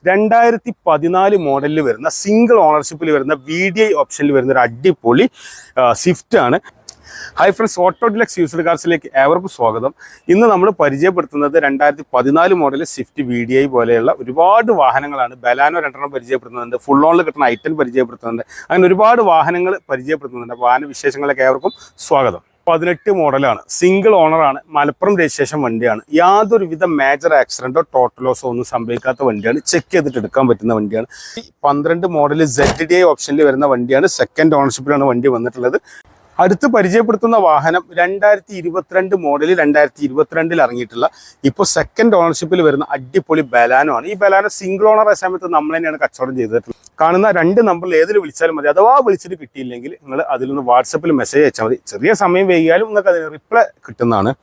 2014 മോഡലിൽ വരുന്ന സിംഗിൾ ഓണർഷിപ്പിൽ വരുന്ന VDI ഓപ്ഷനിൽ വരുന്ന ഒരു അടിപൊളി സ്വിഫ്റ്റ് ആണ്. Hi friends, auto deluxe used കാർസിലേക്ക് ഏവർക്കും സ്വാഗതം. ഇന്ന് നമ്മൾ പരിചയപ്പെടുത്തുന്നത് 2014 മോഡൽ സ്വിഫ്റ്റ് VDI പോലെയുള്ള ഒരുപാട് വാഹനങ്ങളാണ്. ബലാനോ 2 പരിചയപ്പെടുത്തുന്നുണ്ട്, ഫുൾ ഓണിൽ കിട്ടുന്ന ഐറ്റൻ പരിചയപ്പെടുത്തുന്നുണ്ട്, അങ്ങനെ ഒരുപാട് വാഹനങ്ങൾ പരിചയപ്പെടുത്തുന്നുണ്ട്. വാഹന വിശേഷങ്ങളിലേക്ക് ഏവർക്കും സ്വാഗതം. 18 മോഡലാണ്, സിംഗിൾ ഓണറാണ്, മലപ്പുറം രജിസ്ട്രേഷൻ വണ്ടിയാണ്. യാതൊരുവിധ മേജർ ആക്സിഡന്റോ ടോട്ടൽ ലോസോ ഒന്നും സംഭവിക്കാത്ത വണ്ടിയാണ്. ചെക്ക് ചെയ്തിട്ട് എടുക്കാൻ പറ്റുന്ന വണ്ടിയാണ്. 12 മോഡൽ ZDI ഓപ്ഷനിൽ വരുന്ന വണ്ടിയാണ്. സെക്കൻഡ് ഓണർഷിപ്പിലാണ് വണ്ടി വന്നിട്ടുള്ളത്. അടുത്ത് പരിചയപ്പെടുത്തുന്ന വാഹനം 2022 മോഡൽ 2022 ഇറങ്ങിയിട്ടുള്ള ഇപ്പോൾ സെക്കൻഡ് ഓണർഷിപ്പിൽ വരുന്ന അടിപൊളി ബലാനോ ആണ്. ഈ ബലാനോ സിംഗിൾ ഓണർ ആയ സമയത്ത് നമ്മൾ തന്നെയാണ് കച്ചവടം ചെയ്തിട്ടുള്ളത്. കാണുന്ന 2 നമ്പറിൽ ഏതിൽ വിളിച്ചാലും മതി. അഥവാ വിളിച്ചിട്ട് കിട്ടിയില്ലെങ്കിൽ നിങ്ങൾ അതിലൊന്ന് വാട്സപ്പിൽ മെസ്സേജ് അയച്ചാൽ മതി. ചെറിയ സമയം വൈകിയാലും നിങ്ങൾക്ക് അതിന് റിപ്ലൈ കിട്ടുന്നതാണ്.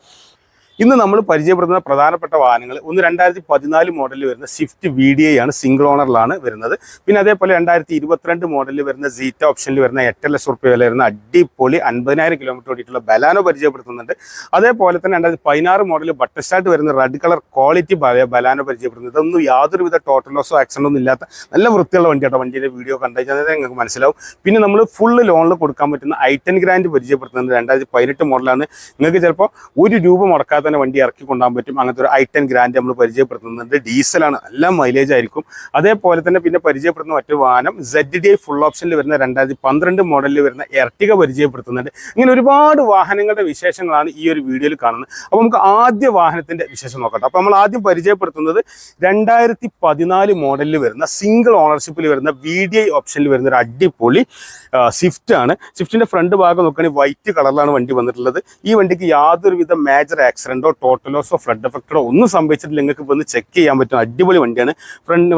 ഇന്ന് നമ്മൾ പരിചയപ്പെടുത്തുന്ന പ്രധാനപ്പെട്ട വാഹനങ്ങൾ 2014 മോഡലിൽ വരുന്ന സ്വിഫ്റ്റ് VDI ആണ്, സിംഗിൾ ഓണറിലാണ് വരുന്നത്. പിന്നെ അതേപോലെ 2022 മോഡലിൽ വരുന്ന സീറ്റ ഓപ്ഷനിൽ വരുന്ന 8 ലക്ഷം റുപ്യ വില വരുന്ന അടിപൊളി 50,000 കിലോമീറ്റർ ഓടിയിട്ടുള്ള ബലാനോ പരിചയപ്പെടുത്തുന്നുണ്ട്. അതേപോലെ തന്നെ 2016 മോഡൽ ബട്ടർ സ്റ്റാർട്ട് വരുന്ന റെഡ് കളർ ക്വാളിറ്റി ബലാനോ പരിചയപ്പെടുത്തുന്നത്. ഇതൊന്നും യാതൊരുവിധ ടോട്ടൽ ലോസോ ആക്സിഡൻ്റ് ഒന്നും ഇല്ലാത്ത നല്ല വൃത്തിയുള്ള വണ്ടിയാട്ടോ. വണ്ടിയുടെ വീഡിയോ കണ്ടുകഴിഞ്ഞാൽ നിങ്ങൾക്ക് മനസ്സിലാവും. പിന്നെ നമ്മൾ ഫുള്ള് ലോണിൽ കൊടുക്കാൻ പറ്റുന്ന i10 ഗ്രാൻഡ് പരിചയപ്പെടുത്തുന്നത് 2018 മോഡലാണ്. നിങ്ങൾക്ക് ചിലപ്പോൾ ₹1 മുടക്കാതെ തന്നെ വണ്ടി ഇറക്കി കൊണ്ടുപോകാൻ പറ്റും. അങ്ങനത്തെ ഒരു i10 ഗ്രാൻഡ് നമ്മൾ പരിചയപ്പെടുത്തുന്നുണ്ട്. ഡീസലാണ്, നല്ല മൈലേജ് ആയിരിക്കും. അതേപോലെ തന്നെ പിന്നെ പരിചയപ്പെടുന്ന മറ്റൊരു വാഹനം ZDI ഫുൾ ഓപ്ഷനിൽ വരുന്ന 2012 മോഡലിൽ വരുന്ന എർട്ടിക പരിചയപ്പെടുത്തുന്നുണ്ട്. ഇങ്ങനെ ഒരുപാട് വാഹനങ്ങളുടെ വിശേഷങ്ങളാണ് ഈ ഒരു വീഡിയോയിൽ കാണുന്നത്. അപ്പോൾ നമുക്ക് ആദ്യ വാഹനത്തിന്റെ വിശേഷം നോക്കട്ടെ. അപ്പോൾ നമ്മൾ ആദ്യം പരിചയപ്പെടുത്തുന്നത് 2014 മോഡലിൽ വരുന്ന സിംഗിൾ ഓണർഷിപ്പിൽ വരുന്ന VDI ഓപ്ഷനിൽ വരുന്ന ഒരു അടിപൊളി സ്വിഫ്റ്റ് ആണ്. സ്വിഫ്റ്റിന്റെ ഫ്രണ്ട് ഭാഗം നോക്കുകയാണെങ്കിൽ വൈറ്റ് കളറിലാണ് വണ്ടി വന്നിട്ടുള്ളത്. ഈ വണ്ടിക്ക് യാതൊരുവിധ മേജർ ആക്സിഡന്റോ ടോട്ടൽ ലോസോ ഫ്ലഡ് എഫക്റ്റോ ഒന്നും സംഭവിച്ചിട്ടില്ല. നിങ്ങൾക്ക് വന്ന് ചെക്ക് ചെയ്യാൻ പറ്റും. അടിപൊളി വണ്ടിയാണ്.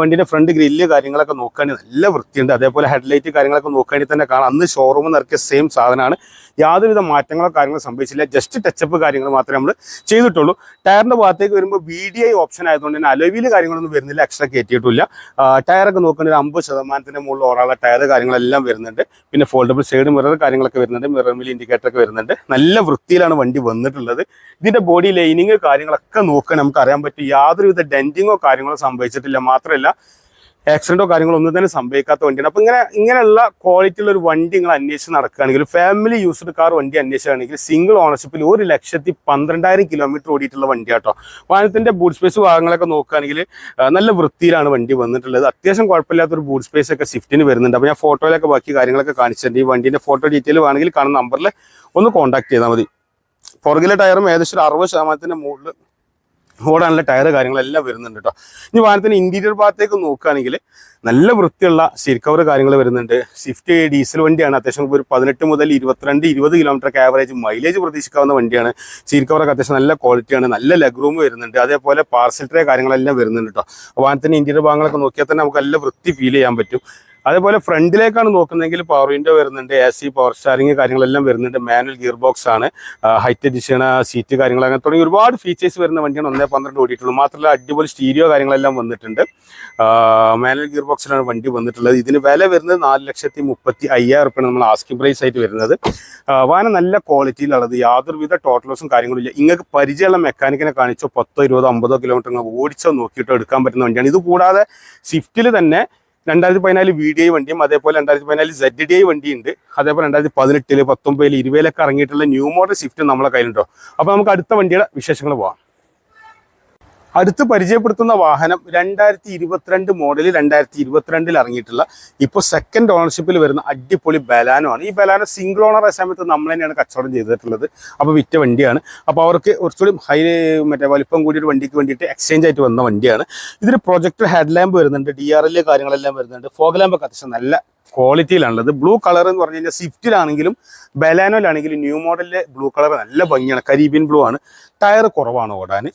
വണ്ടിന്റെ ഫ്രണ്ട് ഗ്രില്ല് കാര്യങ്ങളൊക്കെ നോക്കുകയാണെങ്കിൽ നല്ല വൃത്തിയുണ്ട്. അതേപോലെ ഹെഡ്ലൈറ്റ് കാര്യങ്ങളൊക്കെ നോക്കുകയാണെങ്കിൽ തന്നെ കാണാം. അന്ന് ഷോറൂമിൽ നിറക്കിയ സെയിം സാധനമാണ്. യാതൊരുവിധ മാറ്റങ്ങളോ കാര്യങ്ങളോ സംഭവിച്ചില്ല. ജസ്റ്റ് ടച്ചപ്പ് കാര്യങ്ങൾ മാത്രമേ നമ്മൾ ചെയ്തിട്ടുള്ളൂ. ടയറിന്റെ ഭാഗത്തേക്ക് വരുമ്പോൾ VDI ഓപ്ഷൻ ആയതുകൊണ്ട് തന്നെ അലോയിൽ കാര്യങ്ങളൊന്നും വരുന്നില്ല, എക്സ്ട്രാ കയറ്റിയിട്ടില്ല. ടയറൊക്കെ നോക്കുകയാണെങ്കിൽ 50% മുകളിൽ ഓറാനുള്ള ടയർ കാര്യങ്ങളെല്ലാം വരുന്നുണ്ട്. പിന്നെ ഫോൾഡബിൾ സൈഡ് മിറർ കാര്യങ്ങളൊക്കെ വരുന്നുണ്ട്. മിറർ മിൽ ഇൻഡിക്കേറ്റർ ഒക്കെ വരുന്നുണ്ട്. നല്ല വൃത്തിയിലാണ് വണ്ടി വന്നിട്ടുള്ളത്. ഇതിന്റെ ബോഡി ലൈനിങ് കാര്യങ്ങളൊക്കെ നോക്കാൻ നമുക്ക് അറിയാൻ പറ്റും. യാതൊരുവിധ ഡെന്റിങ്ങോ കാര്യങ്ങളോ സംഭവിച്ചിട്ടില്ല. മാത്രമല്ല ആക്സിഡന്റോ കാര്യങ്ങളോ ഒന്നും തന്നെ സംഭവിക്കാത്ത വണ്ടിയാണ്. അപ്പോൾ ഇങ്ങനെയുള്ള ക്വാളിറ്റിയുള്ള ഒരു വണ്ടി നിങ്ങൾ അന്വേഷിച്ച് നടക്കുകയാണെങ്കിൽ, ഫാമിലി യൂസ്ഡ് കാർ വണ്ടി അന്വേഷിക്കുകയാണെങ്കിൽ സിംഗിൾ ഓണർഷിപ്പിൽ 1,12,000 കിലോമീറ്റർ ഓടിയിട്ടുള്ള വണ്ടിയാട്ടോ. വാഹനത്തിന്റെ ബൂട്ട് സ്പേസ് ഭാഗങ്ങളൊക്കെ നോക്കുകയാണെങ്കിൽ നല്ല വൃത്തിയിലാണ് വണ്ടി വന്നിട്ടുള്ളത്. അത്യാവശ്യം കുഴപ്പമില്ലാത്തൊരു ബൂട്ട് സ്പേസ് ഒക്കെ സ്വിഫ്റ്റിന് വരുന്നുണ്ട്. അപ്പോൾ ഞാൻ ഫോട്ടോയിലൊക്കെ ബാക്കി കാര്യങ്ങളൊക്കെ കാണിച്ചിട്ടുണ്ട്. ഈ വണ്ടിന്റെ ഫോട്ടോ ഡീറ്റെയിൽ വേണമെങ്കിൽ കാണുന്ന നമ്പറിൽ ഒന്ന് കോൺടാക്ട് ചെയ്താൽ മതി. പുറകിലെ ടയറും ഏകദേശം 60% മുകളിൽ ഓടാനുള്ള ടയർ കാര്യങ്ങളെല്ലാം വരുന്നുണ്ട് കേട്ടോ. ഇനി വാഹനത്തിന് ഇന്റീരിയർ ഭാഗത്തേക്ക് നോക്കുകയാണെങ്കിൽ നല്ല വൃത്തിയുള്ള സീറ്റ് കവർ കാര്യങ്ങൾ വരുന്നുണ്ട്. സ്വിഫ്റ്റ് ഡീസൽ വണ്ടിയാണ്. അത്യാവശ്യം ഒരു 18 മുതൽ 22-20 കിലോമീറ്റർ ആവറേജ് മൈലേജ് പ്രതീക്ഷിക്കാവുന്ന വണ്ടിയാണ്. സീറ്റ് കവറൊക്കെ അത്യാവശ്യം നല്ല ക്വാളിറ്റിയാണ്. നല്ല ലെഗ് റൂം വരുന്നുണ്ട്. അതേപോലെ പാർസൽ ട്രേ കാര്യങ്ങളെല്ലാം വരുന്നുണ്ട് കേട്ടോ. വാഹനത്തിന് ഇന്റീരിയർ ഭാഗങ്ങളൊക്കെ നോക്കിയാൽ തന്നെ നമുക്ക് നല്ല വൃത്തി ഫീൽ ചെയ്യാൻ പറ്റും. അതേപോലെ ഫ്രണ്ടിലേക്കാണ് നോക്കുന്നതെങ്കിൽ പവർ വിൻഡോ വരുന്നുണ്ട്, AC പവർ സ്റ്റാറിങ് കാര്യങ്ങളെല്ലാം വരുന്നുണ്ട്. മാനുവൽ ഗിയർ ബോക്സ് ആണ്, ഹൈറ്റ് അഡിഷൻ സീറ്റ് കാര്യങ്ങൾ അങ്ങനെ തുടങ്ങി ഒരുപാട് ഫീച്ചേഴ്സ് വരുന്ന വണ്ടിയാണ്. 1.12 ഓടിയിട്ടുള്ളൂ. മാത്രമല്ല അടിപൊളി സ്റ്റീരിയോ കാര്യങ്ങളെല്ലാം വന്നിട്ടുണ്ട്. മാനുവൽ ഗിയർ ബോക്സിലാണ് വണ്ടി വന്നിട്ടുള്ളത്. ഇതിന് വില വരുന്നത് 4,35,000 റുപ്യാണ് നമ്മൾ ആസ്കിംഗ് പ്രൈസ് ആയിട്ട് വരുന്നത്. വാഹനം നല്ല ക്വാളിറ്റിയിലുള്ളത്. യാതൊരുവിധ ടോട്ടൽ ലോസും കാര്യങ്ങളും ഇല്ല. നിങ്ങൾക്ക് പരിചയമുള്ള മെക്കാനിക്കിനെ കാണിച്ചോ 10, 20, 50 കിലോമീറ്റർ ഓടിച്ചോ നോക്കിയിട്ടോ എടുക്കാൻ പറ്റുന്ന വണ്ടിയാണ്. ഇത് കൂടാതെ സ്വിഫ്റ്റിൽ തന്നെ 2014 VDI വണ്ടിയും അതേപോലെ 2014 ZDI വണ്ടിയുണ്ട്. അതേപോലെ 2018, 19, 20 ഇറങ്ങിയിട്ടുള്ള ന്യൂ മോഡൽ സ്വിഫ്റ്റ് നമ്മളെ കയ്യിലുണ്ടോ. അപ്പോൾ നമുക്ക് അടുത്ത വണ്ടിയുടെ വിശേഷങ്ങൾ പോകാം. അടുത്ത് പരിചയപ്പെടുത്തുന്ന വാഹനം 2022 മോഡൽ 2022 ഇറങ്ങിയിട്ടുള്ള ഇപ്പോൾ സെക്കൻഡ് ഓണർഷിപ്പിൽ വരുന്ന അടിപൊളി ബലാനോ ആണ്. ഈ ബലാനോ സിംഗിൾ ഓണർ ആയ സമയത്ത് നമ്മൾ തന്നെയാണ് കച്ചവടം ചെയ്തിട്ടുള്ളത്. അപ്പോൾ വിറ്റ വണ്ടിയാണ്. അപ്പോൾ അവർക്ക് കുറച്ചുകൂടി വലിപ്പം കൂടിയ ഒരു വണ്ടിക്ക് വേണ്ടിയിട്ട് എക്സ്ചേഞ്ച് ആയിട്ട് വന്ന വണ്ടിയാണ്. ഇതിന് പ്രൊജക്ടർ ഹെഡ് ലാമ്പ് വരുന്നുണ്ട്, DRL കാര്യങ്ങളെല്ലാം വരുന്നുണ്ട്. ഫോഗ് ലാമ്പൊക്കെ അത്യാവശ്യം നല്ല ക്വാളിറ്റിയിലാണുള്ളത്. ബ്ലൂ കളർ എന്ന് പറഞ്ഞു കഴിഞ്ഞാൽ സ്വിഫ്റ്റിലാണെങ്കിലും ബലാനോയിലാണെങ്കിലും ന്യൂ മോഡലിലെ ബ്ലൂ കളർ നല്ല ഭംഗിയാണ്. കരീബിയൻ ബ്ലൂ ആണ്. ടയർ കുറവാണ് ഓടാൻ.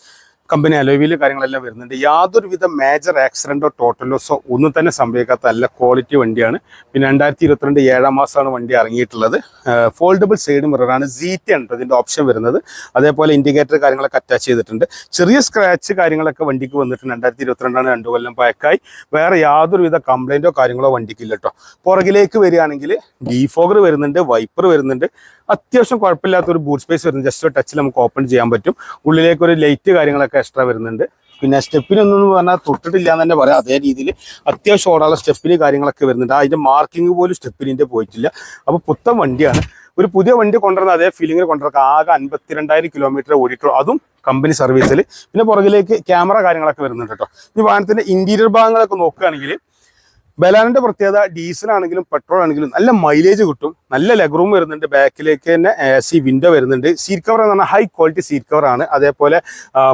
കമ്പനി അലോയിൽ കാര്യങ്ങളെല്ലാം വരുന്നുണ്ട്. യാതൊരുവിധ മേജർ ആക്സിഡന്റോ ടോട്ടൽ ലോസോ ഒന്നും തന്നെ സംഭവിക്കാത്ത നല്ല ക്വാളിറ്റി വണ്ടിയാണ്. പിന്നെ 2022 7 മാസമാണ് വണ്ടി ഇറങ്ങിയിട്ടുള്ളത്. ഫോൾഡബിൾ സൈഡ് മിററാണ്. സീറ്റ് ആണ് ഇതിൻ്റെ ഓപ്ഷൻ വരുന്നത്. അതേപോലെ ഇൻഡിക്കേറ്റർ കാര്യങ്ങളൊക്കെ അറ്റാച്ച് ചെയ്തിട്ടുണ്ട്. ചെറിയ സ്ക്രാച്ച് കാര്യങ്ങളൊക്കെ വണ്ടിക്ക് വന്നിട്ടുണ്ട്. 2022 2 കൊല്ലം പഴക്കമായി. വേറെ യാതൊരുവിധ കംപ്ലൈൻറ്റോ കാര്യങ്ങളോ വണ്ടിക്കില്ല കേട്ടോ. പുറകിലേക്ക് വരികയാണെങ്കിൽ ഡീഫോഗർ വരുന്നുണ്ട്, വൈപ്പർ വരുന്നുണ്ട്. അത്യാവശ്യം കുഴപ്പമില്ലാത്തൊരു ബൂട്ട് സ്പേസ് വരുന്നുണ്ട്. ജസ്റ്റ് ഒരു ടച്ചിൽ നമുക്ക് ഓപ്പൺ ചെയ്യാൻ പറ്റും. ഉള്ളിലേക്ക് ഒരു ലൈറ്റ് കാര്യങ്ങളൊക്കെ എക്സ്ട്രാ വരുന്നുണ്ട്. പിന്നെ സ്റ്റെപ്പിനൊന്നും പറഞ്ഞാൽ തൊട്ടിട്ടില്ല എന്ന് തന്നെ പറയാം. അതേ രീതിയിൽ അത്യാവശ്യം ഓടാനുള്ള സ്റ്റെപ്പിന് കാര്യങ്ങളൊക്കെ വരുന്നുണ്ട്. അതിൻ്റെ മാർക്കിംഗ് പോലും സ്റ്റെപ്പിനിൻ്റെ പോയിട്ടില്ല. അപ്പോൾ പുത്തൻ വണ്ടിയാണ്. ഒരു പുതിയ വണ്ടി കൊണ്ടുവരുന്ന അതേ ഫീലിംഗിൽ കൊണ്ടുവരാം. ആകെ 52,000 കിലോമീറ്റർ ഓടിയിട്ടുള്ളൂ, അതും കമ്പനി സർവീസിൽ. പിന്നെ പുറകിലേക്ക് ക്യാമറ കാര്യങ്ങളൊക്കെ വരുന്നുണ്ട് കേട്ടോ. ഈ വാഹനത്തിൻ്റെ ഇൻറ്റീരിയർ ഭാഗങ്ങളൊക്കെ നോക്കുകയാണെങ്കിൽ ബലാനിന്റെ പ്രത്യേകത ഡീസലാണെങ്കിലും പെട്രോൾ ആണെങ്കിലും നല്ല മൈലേജ് കിട്ടും. നല്ല ലെഗ് റൂം വരുന്നുണ്ട്. ബാക്കിലേക്ക് തന്നെ AC വിൻഡോ വരുന്നുണ്ട്. സീറ്റ് കവർ എന്ന് പറഞ്ഞാൽ ഹൈ ക്വാളിറ്റി സീറ്റ് കവർ ആണ്. അതേപോലെ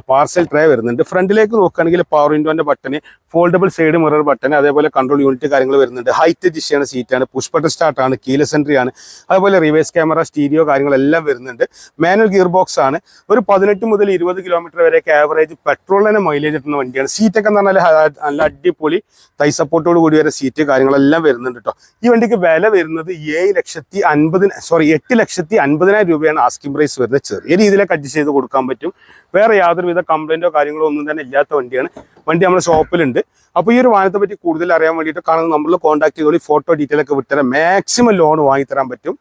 പാർസൽ ട്രേ വരുന്നുണ്ട്. ഫ്രണ്ടിലേക്ക് നോക്കുകയാണെങ്കിൽ പവർ വിൻഡോന്റെ ബട്ടന്, ഫോൾഡബിൾ സൈഡ് മിറർ ബട്ടൺ, അതേപോലെ കൺട്രോൾ യൂണിറ്റ് കാര്യങ്ങൾ വരുന്നുണ്ട്. ഹൈറ്റ് ഡിഷാണ്, സീറ്റാണ്, പുഷ് ബട്ടൺ സ്റ്റാർട്ട് ആണ്, കീലെസ് എൻട്രി ആണ്. അതുപോലെ റിവേഴ്സ് ക്യാമറ, സ്റ്റീരിയോ കാര്യങ്ങളെല്ലാം വരുന്നുണ്ട്. മാനുവൽ ഗിയർ ബോക്സ് ആണ്. ഒരു 18 മുതൽ 20 കിലോമീറ്റർ വരെയൊക്കെ ആവറേജ് പെട്രോൾ തന്നെ മൈലേജ് കിട്ടുന്ന വണ്ടിയാണ്. സീറ്റൊക്കെ എന്ന് പറഞ്ഞാൽ നല്ല അടിപൊളി തൈ സപ്പോർട്ടോട് കൂടി വരെ സീറ്റ് കാര്യങ്ങളെല്ലാം വരുന്നുണ്ട് കേട്ടോ. ഈ വണ്ടിക്ക് വില വരുന്നത് 8,50,000 രൂപയാണ് ആസ്കിംഗ് പ്രൈസ് വരുന്നത്. ചെറിയ രീതിയിലൊക്കെ അഡ്ജസ്റ്റ് ചെയ്ത് കൊടുക്കാൻ പറ്റും. വേറെ യാതൊരുവിധ കംപ്ലൈന്റോ കാര്യങ്ങളോ ഒന്നും തന്നെ ഇല്ലാത്ത വണ്ടിയാണ്. വണ്ടി നമ്മുടെ ഷോപ്പിലുണ്ട്. അപ്പോൾ ഈ ഒരു വാഹനത്തെ പറ്റി കൂടുതൽ അറിയാൻ വേണ്ടിയിട്ട് കാണുന്ന നമ്മൾ കോൺടാക്ട് ചെയ്തോളി. ഫോട്ടോ ഡീറ്റെയിൽ ഒക്കെ വിട്ടുതരാം. മാക്സിമം ലോൺ വാങ്ങിത്തരാൻ പറ്റും.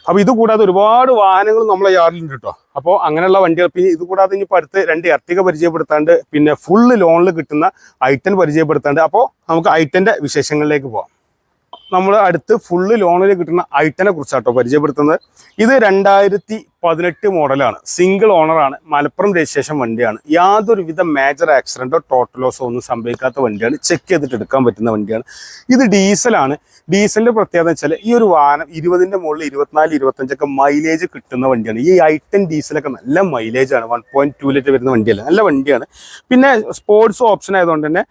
അപ്പോൾ ഇത് കൂടാതെ ഒരുപാട് വാഹനങ്ങൾ നമ്മളെ യാർഡിലുണ്ട് കേട്ടോ. അപ്പോൾ അങ്ങനെയുള്ള വണ്ടികൾ, പിന്നെ ഇത് കൂടാതെ ഇനിയിപ്പോൾ അടുത്ത് 2 എർട്ടിക പരിചയപ്പെടുത്താണ്ട്, പിന്നെ ഫുള്ള് ലോണിൽ കിട്ടുന്ന I10 പരിചയപ്പെടുത്താണ്ട്. അപ്പോൾ നമുക്ക് I10ന്റെ വിശേഷങ്ങളിലേക്ക് പോകാം. നമ്മൾ അടുത്ത് ഫുള്ള് ലോണിൽ കിട്ടുന്ന I10നെ കുറിച്ചാട്ടോ പരിചയപ്പെടുത്തുന്നത്. ഇത് 2018 മോഡലാണ്. സിംഗിൾ ഓണറാണ്. മലപ്പുറം രജിസ്ട്രേഷൻ വണ്ടിയാണ്. യാതൊരുവിധ മേജർ ആക്സിഡന്റോ ടോട്ടൽ ലോസോ ഒന്നും സംഭവിക്കാത്ത വണ്ടിയാണ്. ചെക്ക് ചെയ്തിട്ട് എടുക്കാൻ പറ്റുന്ന വണ്ടിയാണ്. ഇത് ഡീസലാണ്. ഡീസലിന്റെ പ്രത്യേകത വെച്ചാൽ ഈ ഒരു വാഹനം 20ന്റെ മുകളിൽ 24-25 മൈലേജ് കിട്ടുന്ന വണ്ടിയാണ്. ഈ I10 ഡീസലൊക്കെ നല്ല മൈലേജാണ്. 1.2 ലിറ്റർ വരുന്ന വണ്ടിയല്ല, നല്ല വണ്ടിയാണ്. പിന്നെ സ്പോർട്സ് ഓപ്ഷൻ ആയതുകൊണ്ട് തന്നെ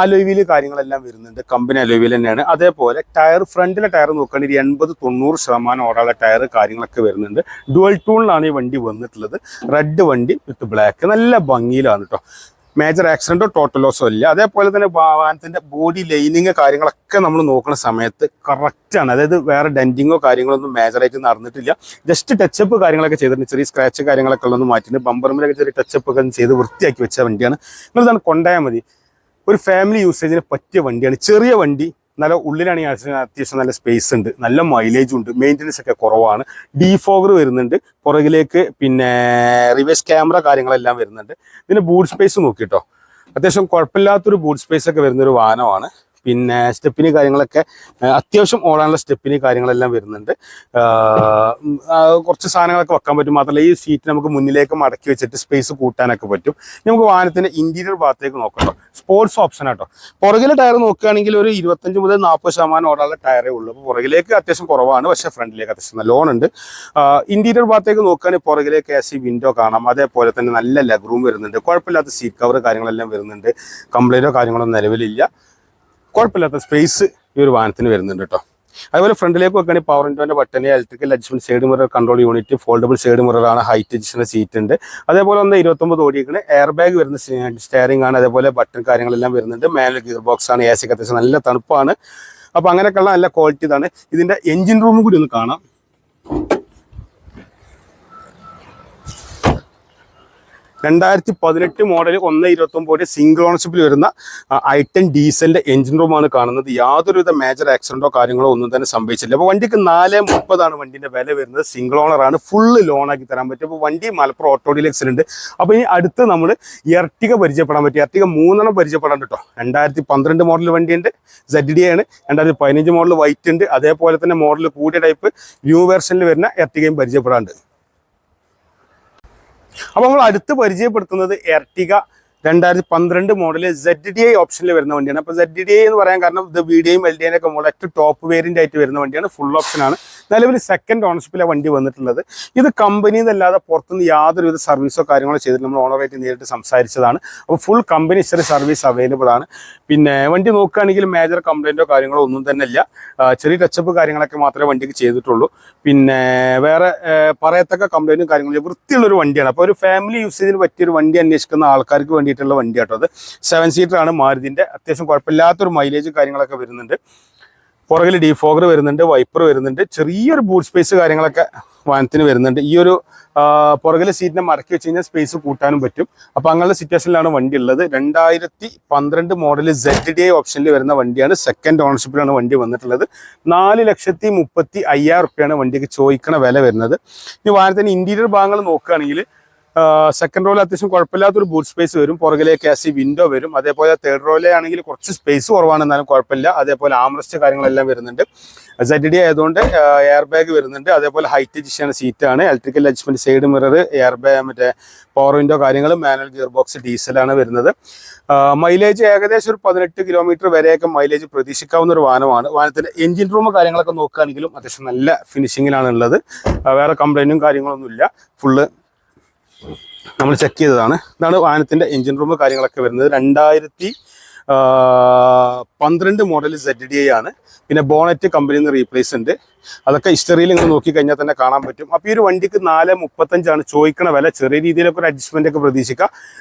അലോയ് കാര്യങ്ങളെല്ലാം വരുന്നുണ്ട്. കമ്പനി അലോയ് വീൽ തന്നെയാണ്. അതേപോലെ ടയർ, ഫ്രണ്ടിലെ ടയർ നോക്കുകയാണെങ്കിൽ 80-90% ഓടാനുള്ള ടയർ കാര്യങ്ങളൊക്കെ വരുന്നുണ്ട്. ഡുവൽ ടൂണിലാണ് ഈ വണ്ടി വന്നിട്ടുള്ളത്. റെഡ് വണ്ടി വിത്ത് ബ്ലാക്ക്, നല്ല ഭംഗിയിലാണ് കേട്ടോ. മേജർ ആക്സിഡന്റോ ടോട്ടൽ ലോസോ ഇല്ല. അതേപോലെ തന്നെ വാഹനത്തിന്റെ ബോഡി ലൈനിങ് കാര്യങ്ങളൊക്കെ നമ്മൾ നോക്കുന്ന സമയത്ത് കറക്റ്റാണ്. അതായത് വേറെ ഡെന്റിങ്ങോ കാര്യങ്ങളൊന്നും മേജറായിട്ട് നടന്നിട്ടില്ല. ജസ്റ്റ് ടച്ചപ്പ് കാര്യങ്ങളൊക്കെ ചെയ്തിട്ടുണ്ട്. ചെറിയ സ്ക്രാച്ച് കാര്യങ്ങളൊക്കെ ഉള്ളതൊന്നും മാറ്റിയിട്ട് ബമ്പറുമിലൊക്കെ ചെറിയ ടച്ചപ്പ് ഒക്കെ ചെയ്ത് വൃത്തിയാക്കി വെച്ച വണ്ടിയാണ്. നിങ്ങളിതാണ് കൊണ്ടുപോയാൽ മതി. ഒരു ഫാമിലി യൂസേജിന് പറ്റിയ വണ്ടിയാണ്. ചെറിയ വണ്ടി, നല്ല ഉള്ളിലാണെങ്കിൽ അത്യാവശ്യം നല്ല സ്പേസ് ഉണ്ട്, നല്ല മൈലേജും ഉണ്ട്, മെയിൻ്റനൻസ് ഒക്കെ കുറവാണ്. ഡീഫോഗർ വരുന്നുണ്ട് പുറകിലേക്ക്. പിന്നെ റിവേഴ്സ് ക്യാമറ കാര്യങ്ങളെല്ലാം വരുന്നുണ്ട്. പിന്നെ ബൂട്ട് സ്പേസ് നോക്കിട്ടോ, അത്യാവശ്യം കുഴപ്പമില്ലാത്തൊരു ബൂട്ട് സ്പേസ് ഒക്കെ വരുന്നൊരു വാഹനമാണ്. പിന്നെ സ്റ്റെപ്പിന് കാര്യങ്ങളൊക്കെ അത്യാവശ്യം ഓടാനുള്ള സ്റ്റെപ്പിന് കാര്യങ്ങളെല്ലാം വരുന്നുണ്ട്. കുറച്ച് സാധനങ്ങളൊക്കെ വെക്കാൻ പറ്റും. മാത്രമല്ല ഈ സീറ്റ് നമുക്ക് മുന്നിലേക്ക് മടക്കി വെച്ചിട്ട് സ്പേസ് കൂട്ടാനൊക്കെ പറ്റും. നമുക്ക് വാഹനത്തിന്റെ ഇന്റീരിയർ ഭാഗത്തേക്ക് നോക്കട്ടോ. സ്പോർട്സ് ഓപ്ഷൻ ആട്ടോ. പുറകിലെ ടയർ നോക്കുകയാണെങ്കിൽ ഒരു 25 മുതൽ 40% ഓടാനുള്ള ടയറേ ഉള്ളൂ. അപ്പോൾ പുറകിലേക്ക് അത്യാവശ്യം കുറവാണ്, പക്ഷേ ഫ്രണ്ടിലേക്ക് അത്യാവശ്യം ലോൺ ഉണ്ട്. ഇന്റീരിയർ ഭാഗത്തേക്ക് നോക്കുകയാണെങ്കിൽ പുറകിലേക്ക് AC വിൻഡോ കാണാം. അതേപോലെ തന്നെ നല്ല ലെഗ് റൂം വരുന്നുണ്ട്. കുഴപ്പമില്ലാത്ത സീറ്റ് കവർ കാര്യങ്ങളെല്ലാം വരുന്നുണ്ട്. കംപ്ലൈൻറ്റോ കാര്യങ്ങളൊന്നും നിലവിലില്ല. കുഴപ്പമില്ലാത്ത സ്പേസ് ഈ ഒരു വാഹനത്തിന് വരുന്നുണ്ട് കേട്ടോ. അതുപോലെ ഫ്രണ്ടിലേക്ക് വെക്കുകയാണെങ്കിൽ പവർ വിൻഡോന്റെ button, electrical adjustment, side mirror, control unit, foldable side മിററാണ്, ഹൈറ്റ് അഡ്ജസ്റ്റ്മെന്റ് സീറ്റ് ഉണ്ട്. അതേപോലെ 29 ഓടിയിരിക്കുന്നത് എയർ ബാഗ് വരുന്ന സ്റ്റിയറിംഗ് ആണ്. അതേപോലെ ബട്ടൺ കാര്യങ്ങളെല്ലാം വരുന്നുണ്ട്. മാനുവൽ ഗിയർ ബോക്സ് ആണ്. AC അത്യാവശ്യം നല്ല തണുപ്പാണ്. അപ്പോൾ അങ്ങനെയൊക്കെയുള്ള നല്ല ക്വാളിറ്റി ഇതാണ്. ഇതിന്റെ എഞ്ചിൻ റൂം കൂടി ഒന്ന് കാണാം. 2018 മോഡൽ 1.29 സിംഗിൾ ഓണർഷിപ്പിൽ വരുന്ന I10 ഡീസലിന്റെ എഞ്ചിൻ റൂമാണ് കാണുന്നത്. യാതൊരുവിധ മേജർ ആക്സിഡന്റോ കാര്യങ്ങളോ ഒന്നും തന്നെ സംഭവിച്ചില്ല. അപ്പോൾ വണ്ടിക്ക് 4.30 വണ്ടിന്റെ വില വരുന്നത്. സിംഗിൾ ഓണറാണ്. ഫുള്ള് ലോണാക്കി തരാൻ പറ്റും. അപ്പോൾ വണ്ടി മലപ്പുറം ഓട്ടോ ഡീലക്സിൽ ഉണ്ട്. അപ്പോൾ ഇനി അടുത്ത് നമ്മൾ എർട്ടിക പരിചയപ്പെടാൻ പറ്റും. എർട്ടിക 3 പരിചയപ്പെടാൻ കേട്ടോ. 2012 മോഡൽ വണ്ടിയുണ്ട്, ZD ആണ്. 2015 മോഡൽ വൈറ്റ് ഉണ്ട്. അതേപോലെ തന്നെ മോഡൽ കൂടിയ ടൈപ്പ് ന്യൂ വെർഷനിൽ വരുന്ന എർട്ടികയും പരിചയപ്പെടാറുണ്ട്. അപ്പോൾ നമ്മൾ അടുത്ത് പരിചയപ്പെടുത്തുന്നത് എർട്ടിക 2012 മോഡൽ ZDI ഓപ്ഷനിൽ വരുന്ന വണ്ടിയാണ്. അപ്പോൾ ZDI എന്ന് പറയാൻ കാരണം ഇത് VDIയും LDIയും ഒക്കെ മോഡൽ ഏറ്റവും ടോപ്പ് വേരിയന്റ് ആയിട്ട് വരുന്ന വണ്ടിയാണ്. ഫുൾ ഓപ്ഷനാണ്. നിലവിൽ സെക്കൻഡ് ഓണർഷിപ്പിലാണ് വണ്ടി വന്നിട്ടുള്ളത്. ഇത് കമ്പനിയിൽ നിന്നല്ലാതെ പുറത്തുനിന്ന് യാതൊരുവിധ സർവീസോ കാര്യങ്ങളോ ചെയ്തിട്ട് നമ്മൾ ഓണറായിട്ട് നേരിട്ട് സംസാരിച്ചതാണ്. അപ്പോൾ full company history service available ആണ്. പിന്നെ വണ്ടി നോക്കുകയാണെങ്കിൽ മേജർ കംപ്ലൈൻറ്റോ കാര്യങ്ങളോ ഒന്നും തന്നെ ഇല്ല. ചെറിയ ടച്ചപ്പ് കാര്യങ്ങളൊക്കെ മാത്രമേ വണ്ടിക്ക് ചെയ്തിട്ടുള്ളൂ. പിന്നെ വേറെ പറയത്തക്ക കംപ്ലൈൻറ്റും കാര്യങ്ങളും വൃത്തിയുള്ളൊരു വണ്ടിയാണ്. അപ്പോൾ ഒരു ഫാമിലി യൂസേജിന് പറ്റിയൊരു വണ്ടി അന്വേഷിക്കുന്ന ആൾക്കാർക്ക് വേണ്ടിയിട്ടുള്ള വണ്ടി കേട്ടോ. അത് 7 സീറ്ററാണ്. മാരുതിൻ്റെ അത്യാവശ്യം കുഴപ്പമില്ലാത്തൊരു മൈലേജും കാര്യങ്ങളൊക്കെ വരുന്നുണ്ട്. പുറകിൽ ഡീഫോഗർ വരുന്നുണ്ട്, വൈപ്പർ വരുന്നുണ്ട്, ചെറിയൊരു ബൂട്ട് സ്പേസ് കാര്യങ്ങളൊക്കെ വാഹനത്തിന് വരുന്നുണ്ട്. ഈ ഒരു പുറകിലെ സീറ്റിനെ മടക്കി വെച്ച് കഴിഞ്ഞാൽ സ്പേസ് കൂട്ടാനും പറ്റും. അപ്പോൾ അങ്ങനെയുള്ള സിറ്റുവേഷനിലാണ് വണ്ടി ഉള്ളത്. 2012 മോഡൽ ZDI ഓപ്ഷനിൽ വരുന്ന വണ്ടിയാണ്. സെക്കൻഡ് ഓണർഷിപ്പിലാണ് വണ്ടി വന്നിട്ടുള്ളത്. 4,35,000 റുപ്യാണ് വണ്ടിക്ക് ചോദിക്കണ വില വരുന്നത്. ഈ വാഹനത്തിന് ഇന്റീരിയർ ഭാഗങ്ങൾ നോക്കുകയാണെങ്കിൽ സെക്കൻഡ് റോയിൽ അത്യാവശ്യം കുഴപ്പമില്ലാത്തൊരു ബൂട്ട് സ്പേസ് വരും, പുറകിലേക്ക് AC വിൻഡോ വരും. അതേപോലെ തേർഡ് റോയിലാണെങ്കിൽ കുറച്ച് സ്പേസ് കുറവാണ്, എന്നാലും കുഴപ്പമില്ല. അതേപോലെ ആംറസ്റ്റ് കാര്യങ്ങളെല്ലാം വരുന്നുണ്ട്. ZD ആയതുകൊണ്ട് എയർ ബാഗ് വരുന്നുണ്ട്. അതേപോലെ ഹൈറ്റ് ജിഷാണ് സീറ്റാണ്, electrical adjustment, side mirror, air bag, മറ്റേ പവർ വിൻഡോ കാര്യങ്ങൾ, മാനുവൽ ഗിയർ ബോക്സ്, ഡീസലാണ് വരുന്നത്. മൈലേജ് ഏകദേശം ഒരു 18 കിലോമീറ്റർ വരെയൊക്കെ മൈലേജ് പ്രതീക്ഷിക്കാവുന്ന ഒരു വാഹനമാണ്. വാഹനത്തിന്റെ എഞ്ചിൻ റൂം കാര്യങ്ങളൊക്കെ നോക്കുകയാണെങ്കിലും അത്യാവശ്യം നല്ല ഫിനിഷിങ്ങിലാണ് ഉള്ളത്. വേറെ കംപ്ലൈന്റും കാര്യങ്ങളൊന്നുമില്ല. ഫുള്ള് നമ്മൾ ചെക്ക് ചെയ്തതാണ്. ഇതാണ് വാഹനത്തിന്റെ എഞ്ചിൻ റൂം കാര്യങ്ങളൊക്കെ വരുന്നത്. 2012 മോഡൽ ZD ആണ്. പിന്നെ ബോണറ്റ് കമ്പനിയിൽ നിന്ന് റീപ്ലേസ് ഉണ്ട്. അതൊക്കെ ഹിസ്റ്ററിയിൽ നിങ്ങൾ നോക്കിക്കഴിഞ്ഞാൽ തന്നെ കാണാൻ പറ്റും. അപ്പോൾ ഈ ഒരു വണ്ടിക്ക് 435 ചോദിക്കണ വില. ചെറിയ രീതിയിലൊക്കെ ഒരു അഡ്ജസ്റ്റ്മെന്റ് ഒക്കെ പ്രതീക്ഷിക്കാം.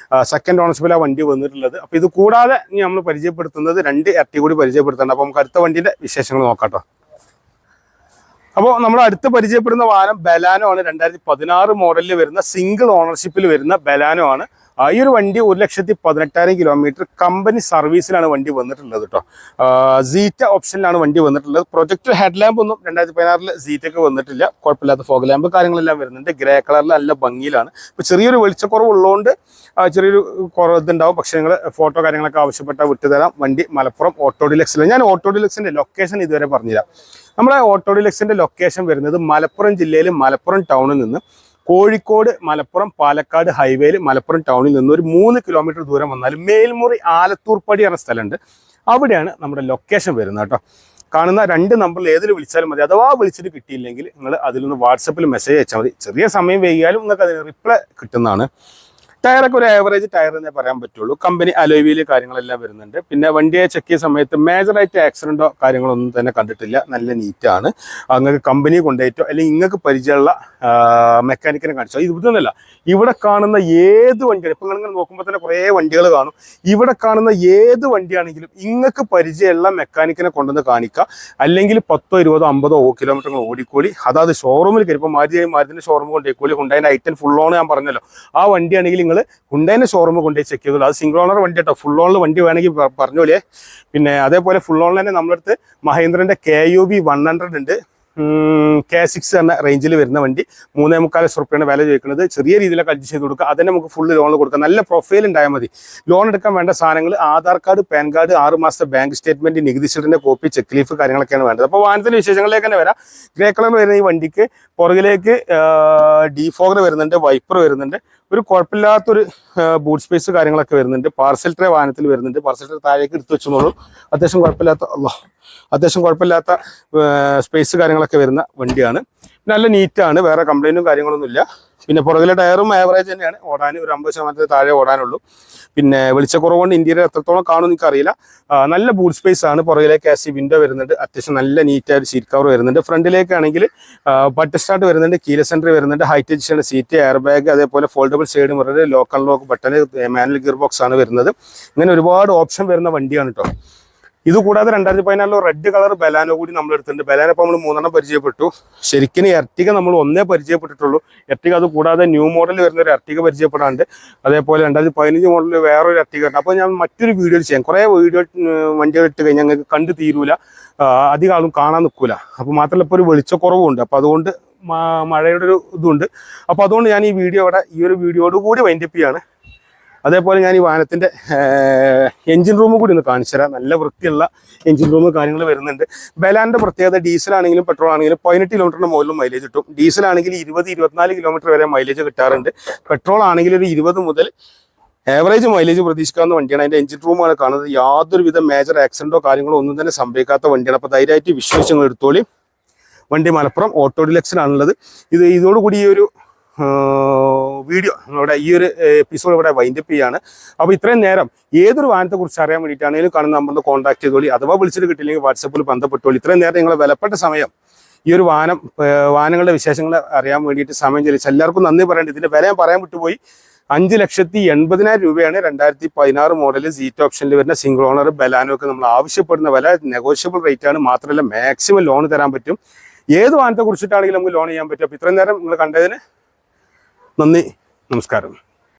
സെക്കൻഡ് ഓണർഷിപ്പിലാണ് വണ്ടി വന്നിട്ടുള്ളത്. അപ്പോൾ ഇത് കൂടാതെ ഇനി നമ്മൾ പരിചയപ്പെടുത്തുന്നത് 2 ഇരട്ടി കൂടി പരിചയപ്പെടുത്തുന്നുണ്ട്. അപ്പോൾ നമുക്ക് അടുത്ത വണ്ടിന്റെ വിശേഷങ്ങൾ നോക്കാട്ടോ. അപ്പോൾ നമ്മൾ അടുത്ത് പരിചയപ്പെടുന്ന വാഹനം ബലാനോ ആണ്. 2016 മോഡലിൽ വരുന്ന സിംഗിൾ ഓണർഷിപ്പിൽ വരുന്ന ബലാനോ ആണ്. ഈ ഒരു വണ്ടി 1,18,000 കിലോമീറ്റർ കമ്പനി സർവീസിലാണ് വണ്ടി വന്നിട്ടുള്ളത് കേട്ടോ. സീറ്റ ഓപ്ഷനിലാണ് വണ്ടി വന്നിട്ടുള്ളത്. പ്രൊജക്ട് ഹെഡ് ലാമ്പ് ഒന്നും 2016 സീറ്റൊക്കെ വന്നിട്ടില്ല. കുഴപ്പമില്ലാത്ത ഫോഗ് ലാമ്പ് കാര്യങ്ങളെല്ലാം വരുന്നുണ്ട്. ഗ്രേ കളറിൽ നല്ല ഭംഗിയിലാണ്. ഇപ്പോൾ ചെറിയൊരു വെളിച്ചക്കുറവുള്ളതുകൊണ്ട് ചെറിയൊരു ഇതുണ്ടാവും. പക്ഷേ നിങ്ങൾ ഫോട്ടോ കാര്യങ്ങളൊക്കെ ആവശ്യപ്പെട്ടാൽ വിട്ടുതരാം. വണ്ടി മലപ്പുറം ഓട്ടോ ഡിലക്സിലാണ്. ഞാൻ ഓട്ടോ ഡിലക്സിൻ്റെ ലൊക്കേഷൻ ഇതുവരെ പറഞ്ഞുതരാം. നമ്മുടെ ഓട്ടോ ഡിലക്സിൻ്റെ ലൊക്കേഷൻ വരുന്നത് മലപ്പുറം ജില്ലയിൽ മലപ്പുറം ടൗണിൽ നിന്ന് കോഴിക്കോട് മലപ്പുറം പാലക്കാട് ഹൈവേയിൽ മലപ്പുറം ടൗണിൽ നിന്ന് ഒരു 3 കിലോമീറ്റർ ദൂരം വന്നാൽ മേൽമുറി ആലത്തൂർപ്പടി എന്ന സ്ഥലമുണ്ട്. അവിടെയാണ് നമ്മുടെ ലൊക്കേഷൻ വരുന്നത് കേട്ടോ. കാണുന്ന 2 നമ്പറിൽ ഏതിൽ വിളിച്ചാലും മതി. അഥവാ വിളിച്ചിട്ട് കിട്ടിയില്ലെങ്കിൽ നിങ്ങൾ അതിലൊന്ന് വാട്സപ്പിൽ മെസ്സേജ് അയച്ചാൽ മതി. ചെറിയ സമയം വൈകിയാലും നിങ്ങൾക്ക് അതിന് റിപ്ലൈ കിട്ടുന്നതാണ്. ടയറൊക്കെ ഒരു ആവറേജ് ടയർ എന്നേ പറയാൻ പറ്റുള്ളൂ. കമ്പനി അലോയ് വീല് കാര്യങ്ങളെല്ലാം വരുന്നുണ്ട്. പിന്നെ വണ്ടിയെ ചെക്ക് ചെയ്യുന്ന സമയത്ത് മേജറായിട്ട് ആക്സിഡൻറ്റോ കാര്യങ്ങളൊന്നും തന്നെ കണ്ടിട്ടില്ല. നല്ല നീറ്റാണ്. നിങ്ങൾക്ക് കമ്പനി കൊണ്ടുപോയിട്ടോ അല്ലെങ്കിൽ നിങ്ങൾക്ക് പരിചയമുള്ള മെക്കാനിക്കിനെ കാണിച്ചോ. ഇതൊന്നുമല്ല, ഇവിടെ കാണുന്ന ഏത് വണ്ടിയാണ്, ഇപ്പം നിങ്ങൾ നോക്കുമ്പോൾ തന്നെ കുറേ വണ്ടികൾ കാണും. ഇവിടെ കാണുന്ന ഏത് വണ്ടിയാണെങ്കിലും നിങ്ങൾക്ക് പരിചയമുള്ള മെക്കാനിക്കിനെ കൊണ്ടുവന്ന് കാണിക്കുക. അല്ലെങ്കിൽ 10, 20, 50 കിലോമീറ്റർ ഓടിക്കോളി. അതായത് ഷോറൂമിൽ കയറി ഇപ്പോൾ മാരുതിൻ്റെ ഷോറൂം കൊണ്ടുപോയിക്കോളി. ഹുണ്ടായിൻ്റെ i10 ഫുൾ ഓൺ ഞാൻ പറഞ്ഞല്ലോ, ആ വണ്ടിയാണെങ്കിൽ നിങ്ങൾ ഹുണ്ടായിൻ്റെ ഷോറൂം കൊണ്ടുപോയി ചെക്ക് ചെയ്തോളൂ. അത് സിംഗിൾ ഓണർ വണ്ടി കേട്ടോ. ഫുൾ ഓണിൽ വണ്ടി വേണമെങ്കിൽ പറഞ്ഞോലേ. പിന്നെ അതേപോലെ ഫുൾ ഓണിൽ തന്നെ നമ്മളടുത്ത് മഹീന്ദ്രൻ്റെ KUV 100 ഉണ്ട്. K6 എന്ന റേഞ്ചിൽ വരുന്ന വണ്ടി 3,45,000 വില ചോദിക്കുന്നത്. ചെറിയ രീതിയിലൊക്കെ അഡ്ജസ്റ്റ് ചെയ്ത് കൊടുക്കുക. അതിന് നമുക്ക് ഫുള്ള് ലോൺ കൊടുക്കാം. നല്ല പ്രൊഫൈൽ ഉണ്ടായാൽ മതി. ലോൺ എടുക്കാൻ വേണ്ട സാധനങ്ങൾ ആധാർ കാർഡ്, പാൻ കാർഡ്, 6 മാസത്തെ ബാങ്ക് സ്റ്റേറ്റ്മെന്റ്, നികുതി ഷീറ്റിന്റെ കോപ്പി, ചെക്ക് ലീഫ് കാര്യങ്ങളൊക്കെയാണ് വേണ്ടത്. അപ്പോൾ വാഹനത്തിന്റെ വിശേഷങ്ങളിലേക്ക് തന്നെ വരാം. ഗ്രേ കളർ വരുന്ന ഈ വണ്ടിക്ക് പുറകിലേക്ക് ഡീഫോഗർ വരുന്നുണ്ട്, വൈപ്പർ വരുന്നുണ്ട്. ഒരു കുഴപ്പമില്ലാത്തൊരു ബൂട്ട് സ്പേസ് കാര്യങ്ങളൊക്കെ വരുന്നുണ്ട്. പാർസൽ ട്രേ വാഹനത്തിൽ വരുന്നുണ്ട്. പാർസൽ ട്രേ താഴേക്ക് എടുത്ത് വെച്ചോളൂ. അത്യാവശ്യം കുഴപ്പമില്ലാത്ത സ്പേസ് കാര്യങ്ങളൊക്കെ വരുന്ന വണ്ടിയാണ്. നല്ല നീറ്റാണ്. വേറെ കംപ്ലൈൻറ്റും കാര്യങ്ങളൊന്നുമില്ല. പിന്നെ പുറകിലെ ടയറും ആവറേജ് തന്നെയാണ്. ഓടാൻ ഒരു 50% താഴെ ഓടാനുള്ളൂ. പിന്നെ വെളിച്ചക്കുറവ് കൊണ്ട് ഇന്റീരിയർ എത്രത്തോളം കാണുമെന്ന് എനിക്കറിയില്ല. നല്ല ബൂട്ട് സ്പേസ് ആണ്. പുറകിലേക്ക് AC വിൻഡോ വരുന്നുണ്ട്. അത്യാവശ്യം നല്ല നീറ്റായ ഒരു സീറ്റ് കവർ വരുന്നുണ്ട്. ഫ്രണ്ടിലേക്കാണെങ്കിൽ ബട്ട് സ്റ്റാർട്ട് വരുന്നുണ്ട്, കീലസ് എൻട്രി വരുന്നുണ്ട്, height adjust seat, air bag, അതേപോലെ foldable side mirror, local lock button, manual gear box ആണ് വരുന്നത്. ഇങ്ങനെ ഒരുപാട് ഓപ്ഷൻ വരുന്ന വണ്ടിയാണ് കേട്ടോ. ഇത് കൂടാതെ 2014 റെഡ് കളർ ബലാനോ കൂടി നമ്മൾ എടുത്തിട്ടുണ്ട്. ബലാനോ ഇപ്പോൾ നമ്മൾ 3 പരിചയപ്പെട്ടു. ശരിക്കും എർട്ടിക നമ്മൾ 1 പരിചയപ്പെട്ടിട്ടുള്ളൂ. എർട്ടിക അത് കൂടാതെ ന്യൂ മോഡൽ വരുന്ന ഒരു എർട്ടിക പരിചയപ്പെടാണ്ട്. അതേപോലെ 2015 മോഡലിൽ വേറൊരു എർട്ടിക ഉണ്ട്. അപ്പോൾ ഞാൻ മറ്റൊരു വീഡിയോ ചെയ്യാം. കുറേ വണ്ടികൾ ഇട്ട് കഴിഞ്ഞാൽ ഞങ്ങൾക്ക് കണ്ടു തീരൂല, അധികം ആളും കാണാൻ നിൽക്കൂല. അപ്പോൾ മാത്രമല്ല ഇപ്പോൾ ഒരു വെളിച്ചക്കുറവുണ്ട്. അപ്പോൾ അതുകൊണ്ട് മഴയുടെ ഒരു ഇതുണ്ട്. അപ്പോൾ അതുകൊണ്ട് ഞാൻ ഈ ഒരു വീഡിയോയോട് കൂടി വൈൻഡപ്പ് ചെയ്യാണ്. അതേപോലെ ഞാൻ ഈ വാഹനത്തിൻ്റെ എഞ്ചിൻ റൂം കൂടി ഒന്ന് കാണിച്ചു തരാം. നല്ല വൃത്തിയുള്ള എഞ്ചിൻ റൂം കാര്യങ്ങൾ വരുന്നുണ്ട്. ബലാൻ്റെ പ്രത്യേകത ഡീസലാണെങ്കിലും പെട്രോൾ ആണെങ്കിലും 18 കിലോമീറ്ററിന് മുകളിൽ മൈലേജ് കിട്ടും. ഡീസലാണെങ്കിൽ 20-24 കിലോമീറ്റർ വരെ മൈലേജ് കിട്ടാറുണ്ട്. പെട്രോൾ ആണെങ്കിൽ ഒരു 20 മുതൽ ആവറേജ് മൈലേജ് പ്രതീക്ഷിക്കാവുന്ന വണ്ടിയാണ്. അതിൻ്റെ എഞ്ചിൻ റൂമാണ് കാണുന്നത്. യാതൊരുവിധ മേജർ ആക്സിഡൻറ്റോ കാര്യങ്ങളോ ഒന്നും തന്നെ സംഭവിക്കാത്ത വണ്ടിയാണ്. അപ്പോൾ ധൈര്യമായിട്ട് വിശ്വസിച്ച് നിങ്ങൾ എടുത്തോളി. വണ്ടി മലപ്പുറം ഓട്ടോ ഡിലക്സിലാണുള്ളത്. ഇതോടുകൂടി ഈ ഒരു വീഡിയോ നമ്മുടെ ഈ ഒരു എപ്പിസോഡ് ഇവിടെ വൈൻഡപ്പ് ചെയ്യാണ്. അപ്പോൾ ഇത്രയും നേരം ഏതൊരു വാഹനത്തെക്കുറിച്ച് അറിയാൻ വേണ്ടിയിട്ടാണെങ്കിലും കാണുന്ന നമ്പറിൽ കോൺടാക്ട് ചെയ്തോളി. അഥവാ വിളിച്ചിട്ട് കിട്ടില്ലെങ്കിൽ വാട്സപ്പിൽ ബന്ധപ്പെട്ടോളി. ഇത്രയും നേരം നിങ്ങളെ വിലപ്പെട്ട സമയം ഈ ഒരു വാഹനങ്ങളുടെ വിശേഷങ്ങൾ അറിയാൻ വേണ്ടിയിട്ട് സമയം ചെലവഴിച്ച എല്ലാവർക്കും നന്ദി പറയേണ്ടത്. ഇതിൻ്റെ വില ഞാൻ പറയാൻ വിട്ടുപോയി. 5,80,000 രൂപയാണ് 2016 മോഡൽ സീറ്റ് ഓപ്ഷനിൽ വരുന്ന സിംഗിൾ ഓണർ ബലാനോക്ക് നമ്മൾ ആവശ്യപ്പെടുന്ന വില. നെഗോഷ്യബിൾ റേറ്റ് ആണ്. മാത്രമല്ല മാക്സിമം ലോൺ തരാൻ പറ്റും. ഏത് വാഹനത്തെ കുറിച്ചിട്ടാണെങ്കിലും നമുക്ക് ലോൺ ചെയ്യാൻ പറ്റും. അപ്പോൾ ഇത്രയും നേരം നിങ്ങൾ കണ്ടതിന് നന്ദി, നമസ്കാരം.